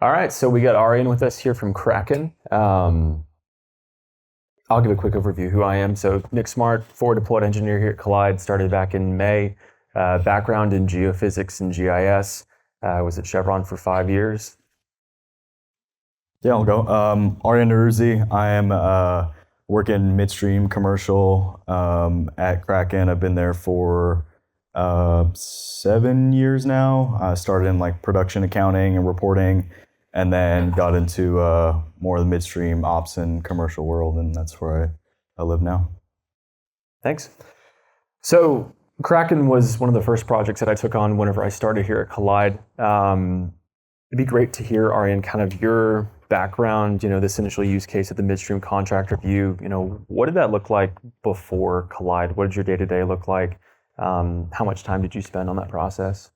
All right, so we got Aurian with us here from Kraken. I'll give a quick overview who I am. So Nick Smart, forward deployed engineer here at Collide, started back in May. Background in geophysics and GIS. Was at Chevron for 5 years. Yeah, I'll go. Aurian Norouzi. I am working midstream commercial at Kraken. I've been there for 7 years now. I started in like production accounting and reporting, and then got into more of the midstream ops and commercial world, and that's where I live now. Thanks. So Kraken was one of the first projects that I took on whenever I started here at Collide. It'd be great to hear, Aurian, kind of your background, this initial use case at the midstream contract review. What did that look like before Collide? What did your day-to-day look like? How much time did you spend on that process?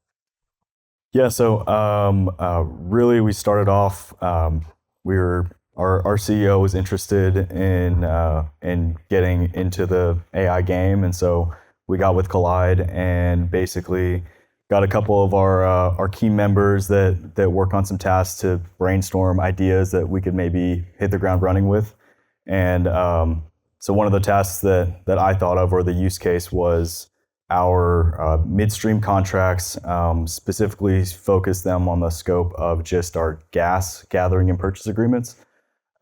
Yeah, so really we started off, our CEO was interested in getting into the AI game, and so we got with Collide and basically got a couple of our key members that work on some tasks to brainstorm ideas that we could maybe hit the ground running with. And so one of the tasks that I thought of, or the use case, was our midstream contracts, specifically focus them on the scope of just our gas gathering and purchase agreements,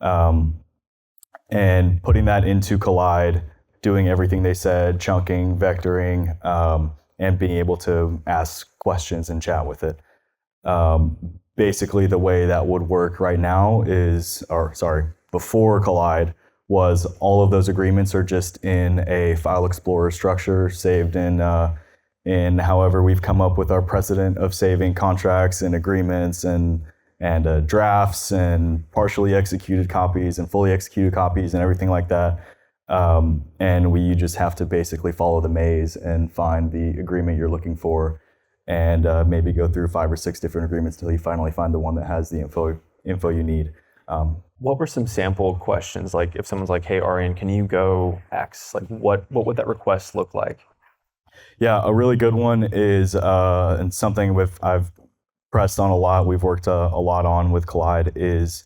and putting that into Collide, doing everything they said, chunking, vectoring, and being able to ask questions and chat with it. Basically, the way that would work right now before Collide, was all of those agreements are just in a file explorer structure, saved in however we've come up with our precedent of saving contracts and agreements and drafts and partially executed copies and fully executed copies and everything like that. And you just have to basically follow the maze and find the agreement you're looking for, and maybe go through 5 or 6 different agreements until you finally find the one that has the info you need. What were some sample questions? Like if someone's like, "Hey, Aurian, can you go X?" Like what would that request look like? Yeah, a really good one is, and something I've pressed on a lot, we've worked a lot on with Collide, is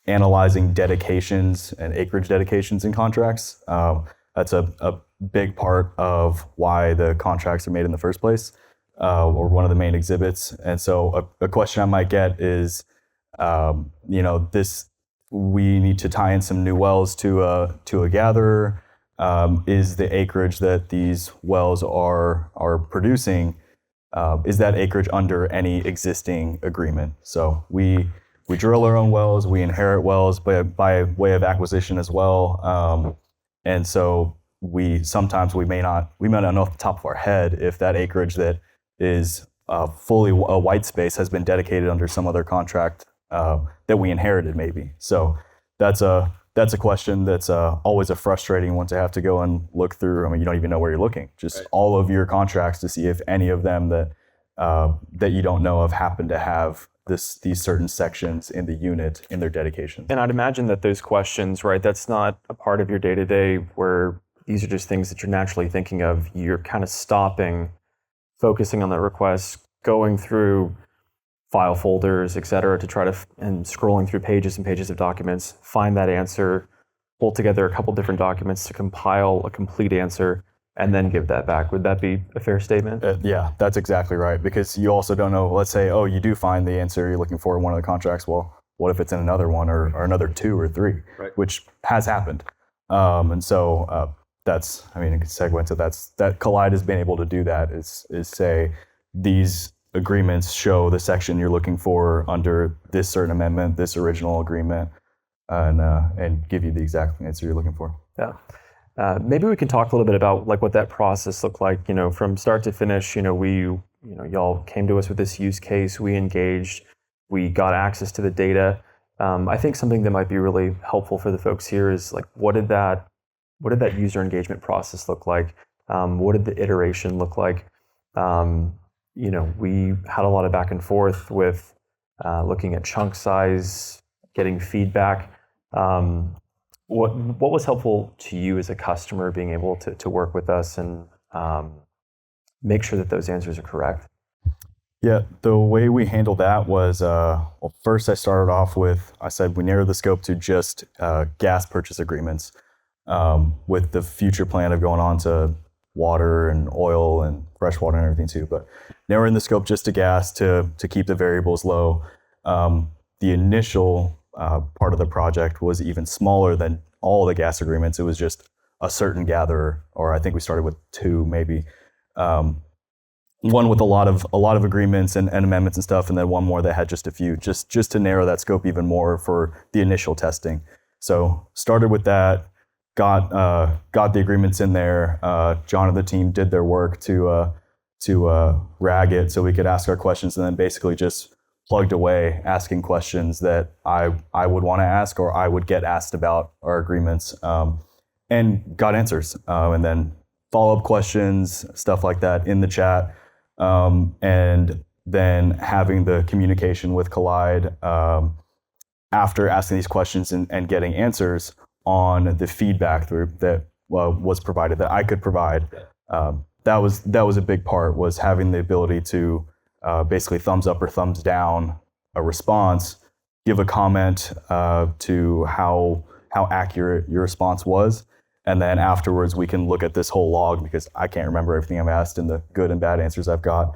analyzing dedications and acreage dedications in contracts. That's a big part of why the contracts are made in the first place, or one of the main exhibits. And so a question I might get is, we need to tie in some new wells to a gatherer. Is the acreage that these wells are producing, is that acreage under any existing agreement? So we drill our own wells, we inherit wells by way of acquisition as well. And so we may not know off the top of our head if that acreage that is fully a white space has been dedicated under some other contract that we inherited maybe. So that's a question that's always a frustrating one to have to go and look through. I mean, you don't even know where you're looking. Just right. All of your contracts to see if any of them that you don't know of happen to have these certain sections in the unit in their dedications. And I'd imagine that those questions, right, that's not a part of your day-to-day where these are just things that you're naturally thinking of. You're kind of stopping, focusing on the requests, going through file folders, et cetera, to try and scrolling through pages and pages of documents, find that answer, pull together a couple different documents to compile a complete answer, and then give that back. Would that be a fair statement? Yeah, that's exactly right. Because you also don't know, let's say, you do find the answer you're looking for in one of the contracts. Well, what if it's in another one or another 2 or 3, right, which has happened. And so that's, I mean, a segue into that Collide has been able to do that is say these agreements show the section you're looking for under this certain amendment, this original agreement, and give you the exact answer you're looking for. Yeah. Maybe we can talk a little bit about like what that process looked like, from start to finish. Y'all came to us with this use case, we engaged, we got access to the data. I think something that might be really helpful for the folks here is like, what did that user engagement process look like? What did the iteration look like? We had a lot of back and forth with looking at chunk size, getting feedback. What was helpful to you as a customer being able to work with us and make sure that those answers are correct? Yeah, the way we handled that was, well, first I started off with, I said we narrowed the scope to just gas purchase agreements, with the future plan of going on to water and oil and fresh water and everything too. But narrowing the scope just to gas to keep the variables low. The initial part of the project was even smaller than all the gas agreements. It was just a certain gatherer, or I think we started with two maybe. One with a lot of agreements and amendments and stuff, and then one more that had just a few, just to narrow that scope even more for the initial testing. So started with that, got the agreements in there. John and the team did their work to rag it so we could ask our questions, and then basically just plugged away asking questions that I would want to ask or I would get asked about our agreements, and got answers, and then follow-up questions, stuff like that in the chat. And then having the communication with Collide after asking these questions and getting answers on the feedback that was provided, that I could provide. That was a big part, was having the ability to basically thumbs up or thumbs down a response, give a comment to how accurate your response was. And then afterwards, we can look at this whole log, because I can't remember everything I've asked and the good and bad answers I've got.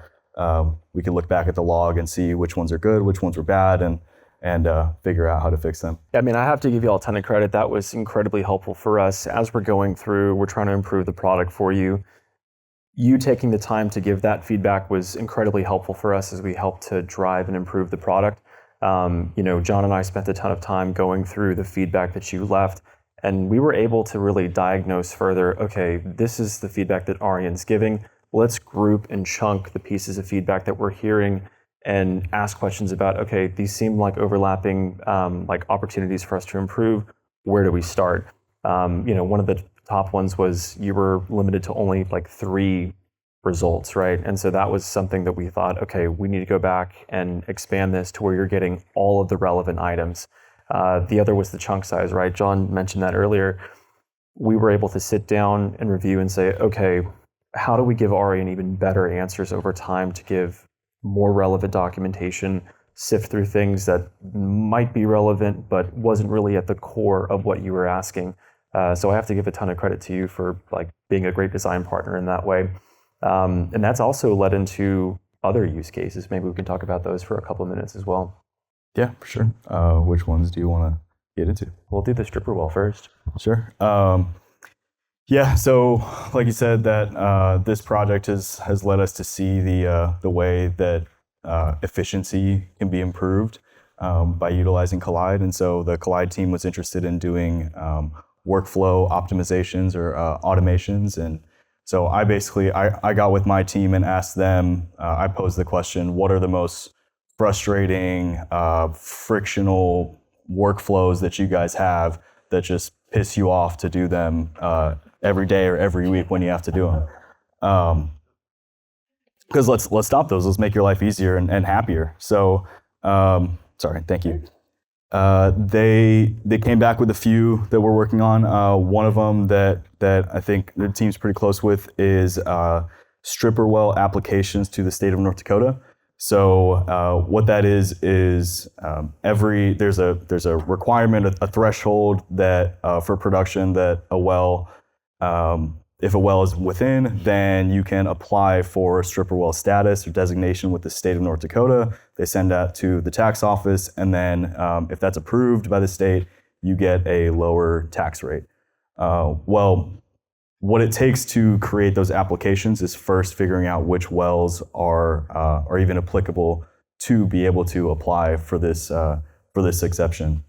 We can look back at the log and see which ones are good, which ones were bad, and figure out how to fix them. I mean, I have to give you all a ton of credit. That was incredibly helpful for us as we're going through. We're trying to improve the product for you. You taking the time to give that feedback was incredibly helpful for us as we helped to drive and improve the product. John and I spent a ton of time going through the feedback that you left. And we were able to really diagnose further, okay, this is the feedback that Aurian's giving. Let's group and chunk the pieces of feedback that we're hearing and ask questions about, okay, these seem like overlapping like opportunities for us to improve. Where do we start? One of the top ones was you were limited to only like 3 results, right? And so that was something that we thought, okay, we need to go back and expand this to where you're getting all of the relevant items. The other was the chunk size, right? John mentioned that earlier. We were able to sit down and review and say, okay, how do we give Aurian even better answers over time to give more relevant documentation, sift through things that might be relevant but wasn't really at the core of what you were asking. So I have to give a ton of credit to you for like being a great design partner in that way. And that's also led into other use cases. Maybe we can talk about those for a couple of minutes as well. Yeah, for sure. Which ones do you want to get into? We'll do the stripper well first. Sure. Yeah, so like you said, that this project has led us to see the way that efficiency can be improved by utilizing Collide. And so the Collide team was interested in doing workflow optimizations or automations. And so I got with my team and asked them, I posed the question, what are the most frustrating, frictional workflows that you guys have that just piss you off to do them every day or every week when you have to do them? Because let's stop those. Let's make your life easier and happier. So, sorry, thank you. They came back with a few that we're working on. One of them that I think the team's pretty close with is stripper well applications to the state of North Dakota. So what that is there's a requirement, a threshold that for production that a well, if a well is within, then you can apply for stripper well status or designation with the state of North Dakota. They send that to the tax office, and then if that's approved by the state, you get a lower tax rate. Well, what it takes to create those applications is first figuring out which wells are even applicable to be able to apply for this exception.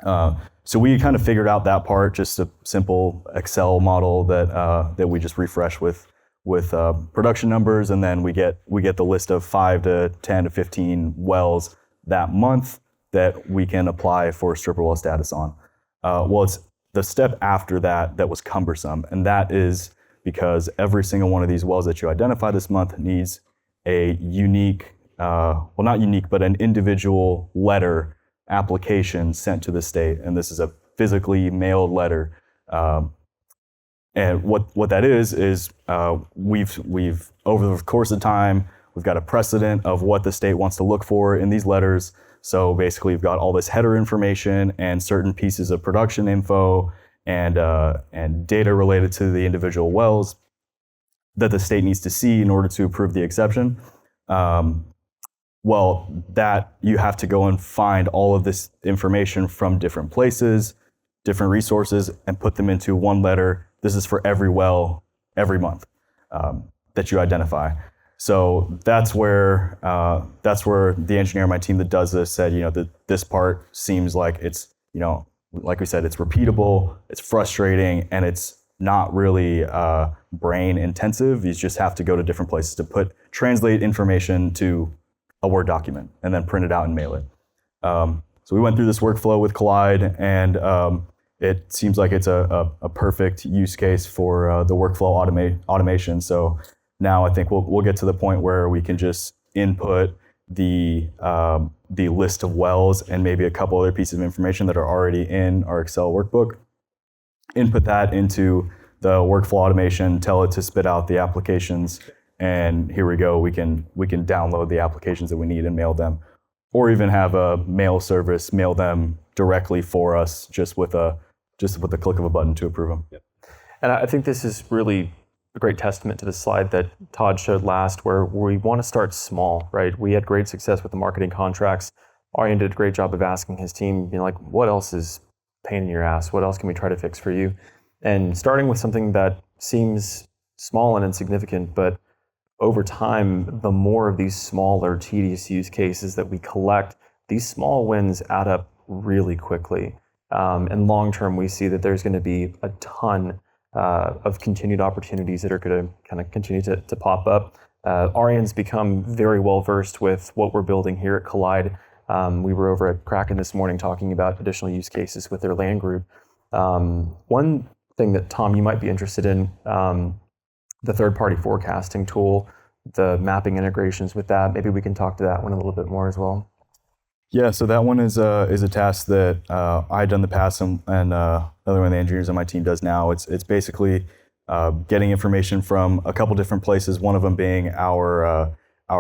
So we kind of figured out that part, just a simple Excel model that we just refresh with production numbers, and then we get the list of 5 to 10 to 15 wells that month that we can apply for stripper well status on. Well, it's the step after that was cumbersome, and that is because every single one of these wells that you identify this month needs a unique, well, not unique, but an individual letter application sent to the state, and this is a physically mailed letter. And what that is we've over the course of time, We've got a precedent of what the state wants to look for in these letters. So basically, we've got all this header information and certain pieces of production info and data related to the individual wells that the state needs to see in order to approve the exception. Well, that you have to go and find all of this information from different places, different resources, and put them into one letter. This is for every well, every month that you identify. So that's where the engineer on my team that does this said, that this part seems like it's, like we said, it's repeatable, it's frustrating, and it's not really brain intensive. You just have to go to different places to translate information to a Word document and then print it out and mail it. So we went through this workflow with Collide, and it seems like it's a perfect use case for the workflow automation. So now I think we'll get to the point where we can just input the list of wells and maybe a couple other pieces of information that are already in our Excel workbook, input that into the workflow automation, tell it to spit out the applications, and here we go. We can download the applications that we need and mail them, or even have a mail service mail them directly for us, just with the click of a button to approve them. Yep. And I think this is really a great testament to the slide that Todd showed last, where we want to start small, right? We had great success with the marketing contracts. Aurian did a great job of asking his team, what else is pain in your ass? What else can we try to fix for you? And starting with something that seems small and insignificant, but over time, the more of these smaller, tedious use cases that we collect, these small wins add up really quickly. And long term, we see that there's going to be a ton of continued opportunities that are going to kind of continue to pop up. Aurian's become very well versed with what we're building here at Collide. We were over at Kraken this morning talking about additional use cases with their land group. One thing that, Tom, you might be interested in, the third-party forecasting tool, the mapping integrations with that. Maybe we can talk to that one a little bit more as well. Yeah, so that one is a task that I've done in the past, and another one of the engineers on my team does now. It's basically getting information from a couple different places. One of them being our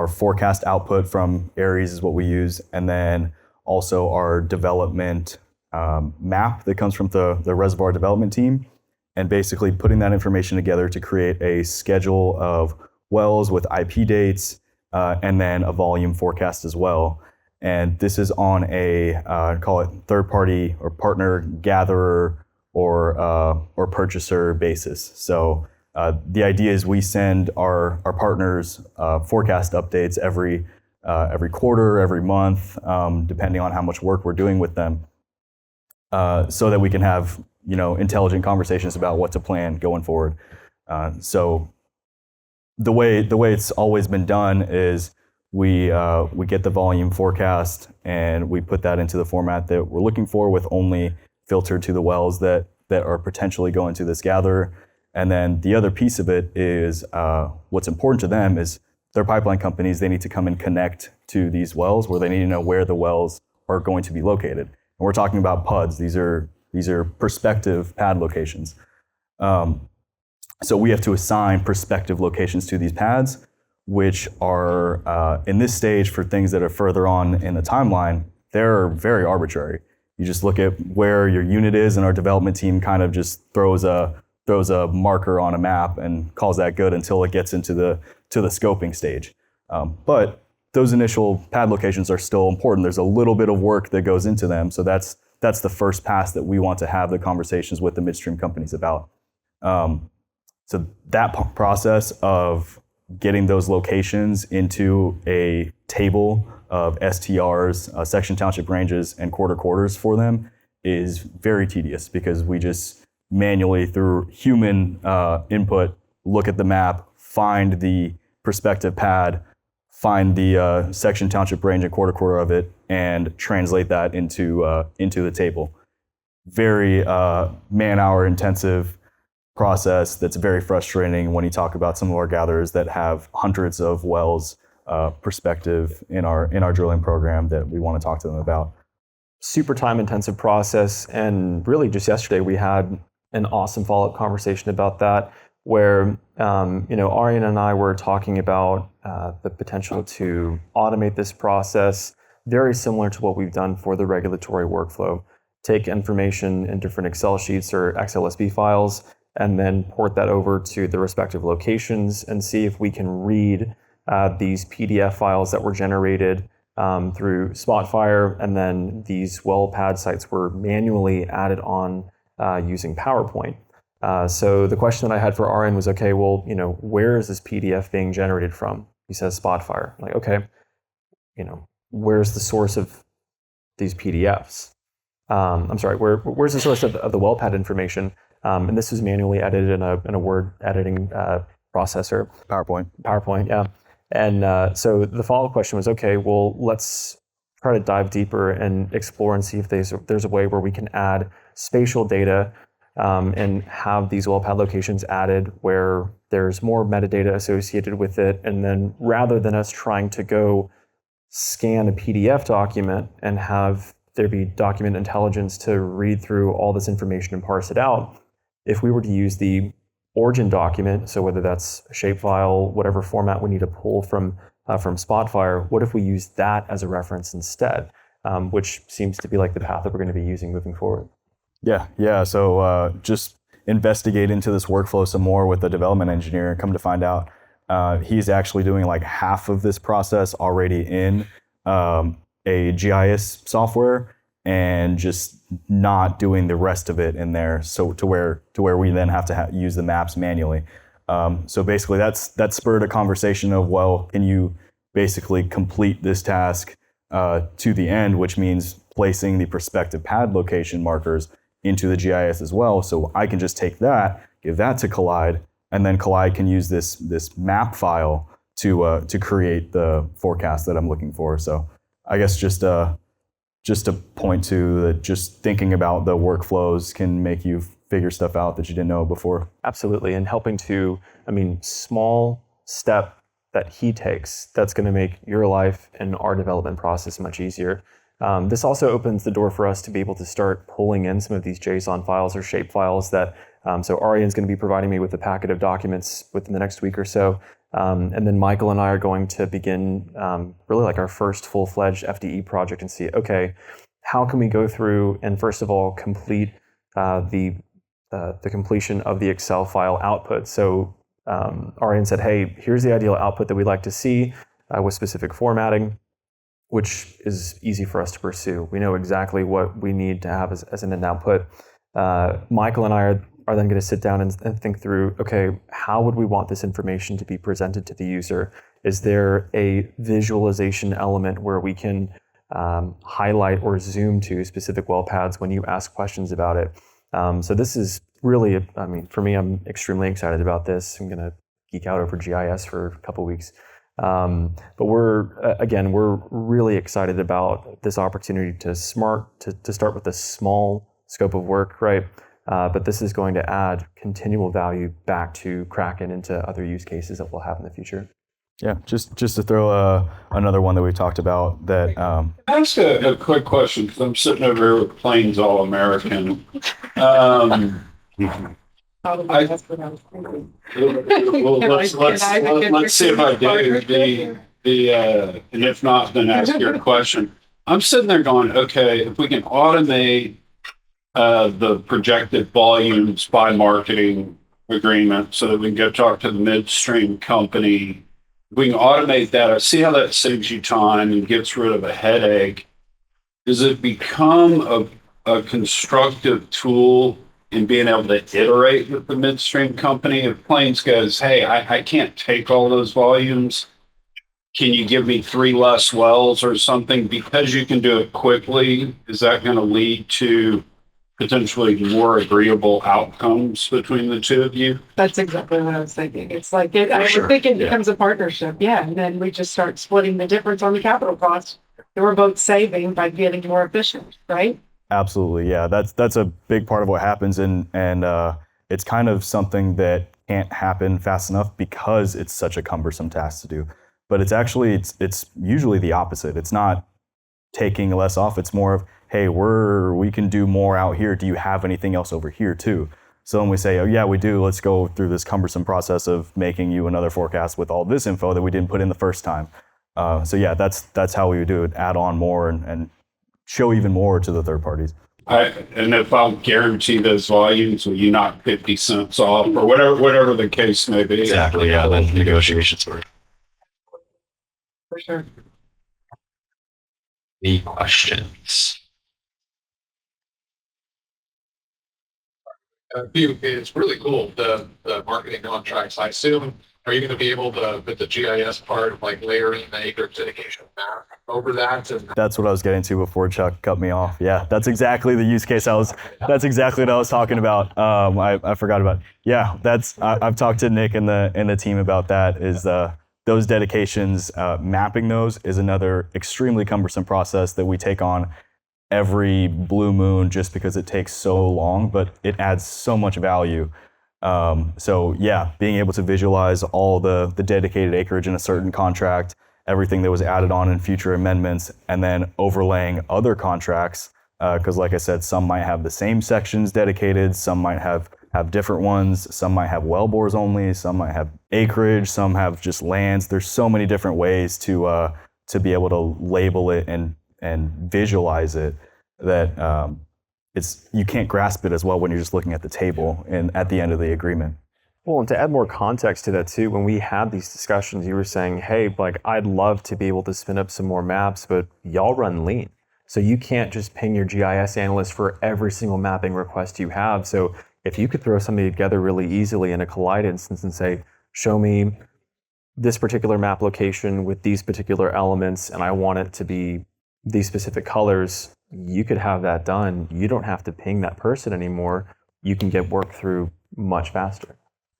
forecast output from Aries is what we use, and then also our development map that comes from the reservoir development team, and basically putting that information together to create a schedule of wells with IP dates, and then a volume forecast as well. And this is on a call it third-party or partner gatherer or purchaser basis. So the idea is we send our partners forecast updates every quarter, every month, depending on how much work we're doing with them, so that we can have intelligent conversations about what to plan going forward. So the way it's always been done is we get the volume forecast and we put that into the format that we're looking for, with only filtered to the wells that are potentially going to this gatherer. And then the other piece of it is what's important to them is their pipeline companies. They need to come and connect to these wells, where they need to know where the wells are going to be located. And we're talking about PUDs. These are prospective pad locations. So we have to assign prospective locations to these pads, which are, in this stage, for things that are further on in the timeline, they're very arbitrary. You just look at where your unit is, and our development team kind of just throws a marker on a map and calls that good until it gets into the scoping stage. But those initial pad locations are still important. There's a little bit of work that goes into them, so that's the first pass that we want to have the conversations with the midstream companies about. So that process of getting those locations into a table of STRs, section township ranges, and quarters for them is very tedious, because we just manually, through human input, look at the map, find the prospective pad, find the section township range and quarter of it, and translate that into the table. Very man-hour intensive process that's very frustrating when you talk about some of our gatherers that have hundreds of wells perspective in our drilling program that we want to talk to them about. Super time intensive process, and really just yesterday we had an awesome follow-up conversation about that. where Aurian and I were talking about the potential to automate this process, very similar to what we've done for the regulatory workflow. Take information in different Excel sheets or XLSB files, and then port that over to the respective locations and see if we can read these PDF files that were generated through Spotfire, and then these well pad sites were manually added on using PowerPoint. So the question that I had for Aurian was, okay, well, where is this PDF being generated from? He says Spotfire. I'm like, okay, where's the source of these PDFs? I'm sorry, where's the source of the well pad information? And this was manually edited in a Word editing processor. PowerPoint, yeah. And so the follow-up question was, okay, well, let's try to dive deeper and explore and see if there's a way where we can add spatial data and have these well pad locations added where there's more metadata associated with it. And then rather than us trying to go scan a PDF document and have there be document intelligence to read through all this information and parse it out, if we were to use the origin document, so whether that's a shapefile, whatever format we need to pull from Spotfire, what if we use that as a reference instead, which seems to be like the path that we're going to be using moving forward. Yeah. So just investigate into this workflow some more with the development engineer. Come to find out, he's actually doing like half of this process already in a GIS software, and just not doing the rest of it in there, so to where we then have to use the maps manually. So basically, that spurred a conversation of, well, can you basically complete this task to the end, which means placing the prospective pad location markers into the GIS as well. So I can just take that, give that to Collide, and then Collide can use this map file to create the forecast that I'm looking for. So I guess just to point to that, just thinking about the workflows can make you figure stuff out that you didn't know before. Absolutely, and helping to, small step that he takes that's going to make your life and our development process much easier. This also opens the door for us to be able to start pulling in some of these JSON files or shape files that, so Aurian's going to be providing me with a packet of documents within the next week or so. And then Michael and I are going to begin really like our first full-fledged FDE project and see, okay, how can we go through and first of all complete the completion of the Excel file output. So Aurian said, hey, here's the ideal output that we'd like to see with specific formatting, which is easy for us to pursue. We know exactly what we need to have as an end output. Michael and I are then going to sit down and think through, okay, how would we want this information to be presented to the user? Is there a visualization element where we can highlight or zoom to specific well pads when you ask questions about it? So this is really, for me, I'm extremely excited about this. I'm going to geek out over GIS for a couple weeks. But we're really excited about this opportunity to start with a small scope of work, right? But this is going to add continual value back to Kraken into other use cases that we'll have in the future. Yeah, just to throw another one that we talked about that. Can I ask a quick question, because I'm sitting over here with Plains All American. Let's see if I do and if not, then ask your question. I'm sitting there going, okay, if we can automate the projected volumes by marketing agreement so that we can go talk to the midstream company. We can automate that. I see how that saves you time and gets rid of a headache. Does it become a constructive tool in being able to iterate with the midstream company? If Plains goes, hey, I can't take all those volumes. Can you give me 3 less wells or something? Because you can do it quickly, is that going to lead to potentially more agreeable outcomes between the two of you? That's exactly what I was thinking. It's like, I would think it becomes a partnership. Yeah. And then we just start splitting the difference on the capital cost. We're both saving by getting more efficient, right? Absolutely. Yeah. That's a big part of what happens. And it's kind of something that can't happen fast enough because it's such a cumbersome task to do. But it's usually the opposite. It's not taking less off. It's more of, hey, we can do more out here. Do you have anything else over here too? So when we say, oh yeah, we do, let's go through this cumbersome process of making you another forecast with all this info that we didn't put in the first time. So yeah, that's how we would do it, add on more and show even more to the third parties. And if I'll guarantee those volumes, will you knock 50 cents off or whatever the case may be? Exactly. Yeah. Then negotiations were. For sure. Any questions? It's really cool, the marketing contracts. I assume, are you going to be able to, with the GIS part, like layering the acreage dedication map over that? And That's what I was getting to before Chuck cut me off. Yeah, that's exactly the use case that's exactly what I was talking about. I forgot about. Yeah, I've talked to Nick and the team about that. Is those dedications, mapping those is another extremely cumbersome process that we take on every blue moon just because it takes so long, but it adds so much value. So yeah, being able to visualize all the dedicated acreage in a certain contract, everything that was added on in future amendments, and then overlaying other contracts, because like I said, some might have the same sections dedicated, some might have different ones, some might have well bores only, some might have acreage, some have just lands. There's so many different ways to be able to label it and visualize it that you can't grasp it as well when you're just looking at the table and at the end of the agreement. Well, and to add more context to that too, when we had these discussions, you were saying, hey, like I'd love to be able to spin up some more maps, but y'all run lean. So you can't just ping your GIS analyst for every single mapping request you have. So if you could throw something together really easily in a Collide instance and say, show me this particular map location with these particular elements, and I want it to be these specific colors, you could have that done. You don't have to ping that person anymore. You can get work through much faster.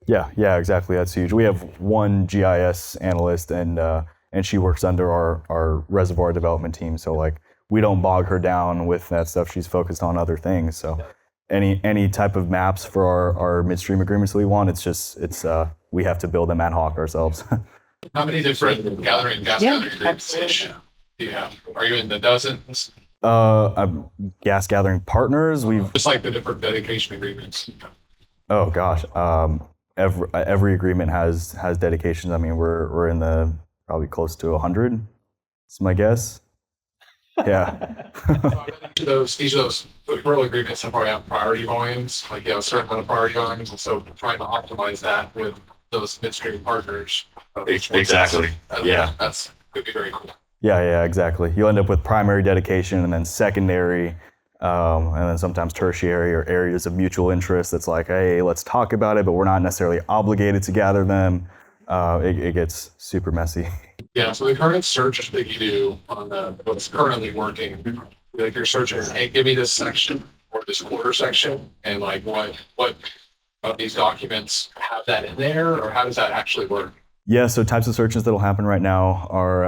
Yeah, exactly. That's huge. We have one GIS analyst, and she works under our reservoir development team. So like we don't bog her down with that stuff. She's focused on other things. So any type of maps for our midstream agreements that we want, it's we have to build them ad hoc ourselves. how many different gas gathering agreements do you have? Are you in the dozens? Gas gathering partners, we've Just like the different dedication agreements. oh gosh, every agreement has dedications. I mean, we're in the probably close to 100. It's my guess. Yeah. Each of those rural agreements have probably have priority volumes, like you have a certain amount of priority volumes, and so trying to optimize that with those midstream partners. Exactly. Yeah. That's could be very cool. Yeah, exactly. You'll end up with primary dedication and then secondary, and then sometimes tertiary or areas of mutual interest. That's like, hey, let's talk about it, but we're not necessarily obligated to gather them. It gets super messy. Yeah, so the current search that you do on what's currently working, like you're searching, hey, give me this section or this quarter section, and like what of these documents have that in there, or how does that actually work? Yeah, so types of searches that'll happen right now are,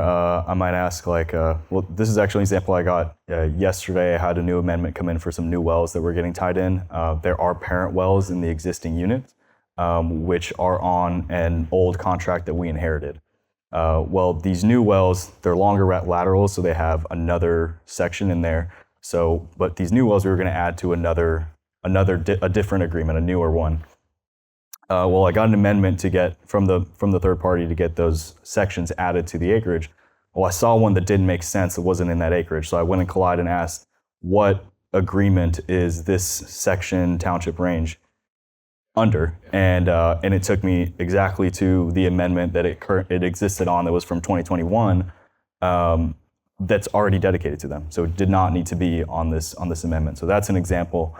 I might ask like, well, this is actually an example I got yesterday. I had a new amendment come in for some new wells that were getting tied in. There are parent wells in the existing unit, which are on an old contract that we inherited. Well, these new wells, they're longer laterals, so they have another section in there. So, but these new wells we were going to add to a different agreement, a newer one. Well, I got an amendment to get from the third party to get those sections added to the acreage. Well, I saw one that didn't make sense. It wasn't in that acreage, so I went and Collide and asked, what agreement is this section township range under? And it took me exactly to the amendment that it existed on that was from 2021. That's already dedicated to them, so it did not need to be on this amendment. So that's an example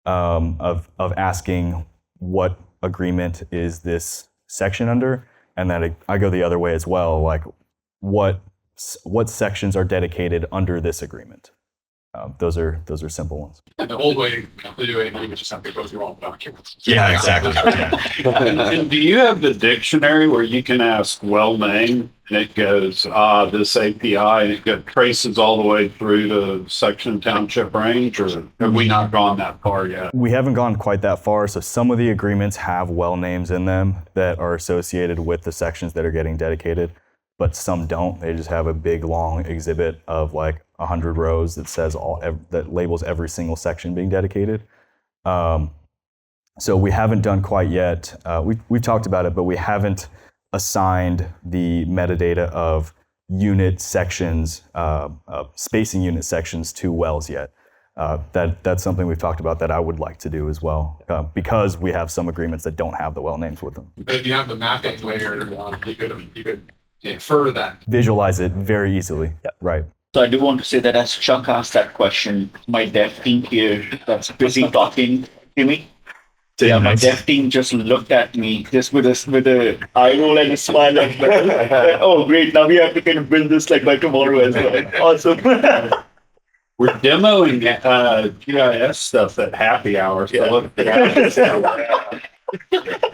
of asking what agreement is this section under, and then I go the other way as well, like what sections are dedicated under this agreement. Those are simple ones. And the old way to do it, you just have to go through all the documents. Yeah, exactly. Yeah. And do you have the dictionary where you can ask well name and it goes, this API, and it traces all the way through the section township range, or have we not gone that far yet? We haven't gone quite that far. So some of the agreements have well names in them that are associated with the sections that are getting dedicated, but some don't. They just have a big long exhibit of like 100 rows that says that labels every single section being dedicated. So we haven't done quite yet. We've talked about it, but we haven't assigned the metadata of unit sections, spacing unit sections to wells yet. That's something we've talked about that I would like to do as well, because we have some agreements that don't have the well names with them. But if you have the mapping layer, you could infer that. Visualize it very easily. Right. So I do want to say that as Chuck asked that question, my dev team here that's busy talking to me. Yeah, my dev team just looked at me just with a eye roll and a smile like, oh great, now we have to kind of build this like by tomorrow as well. Awesome. We're demoing GIS stuff at happy hour. So look at that.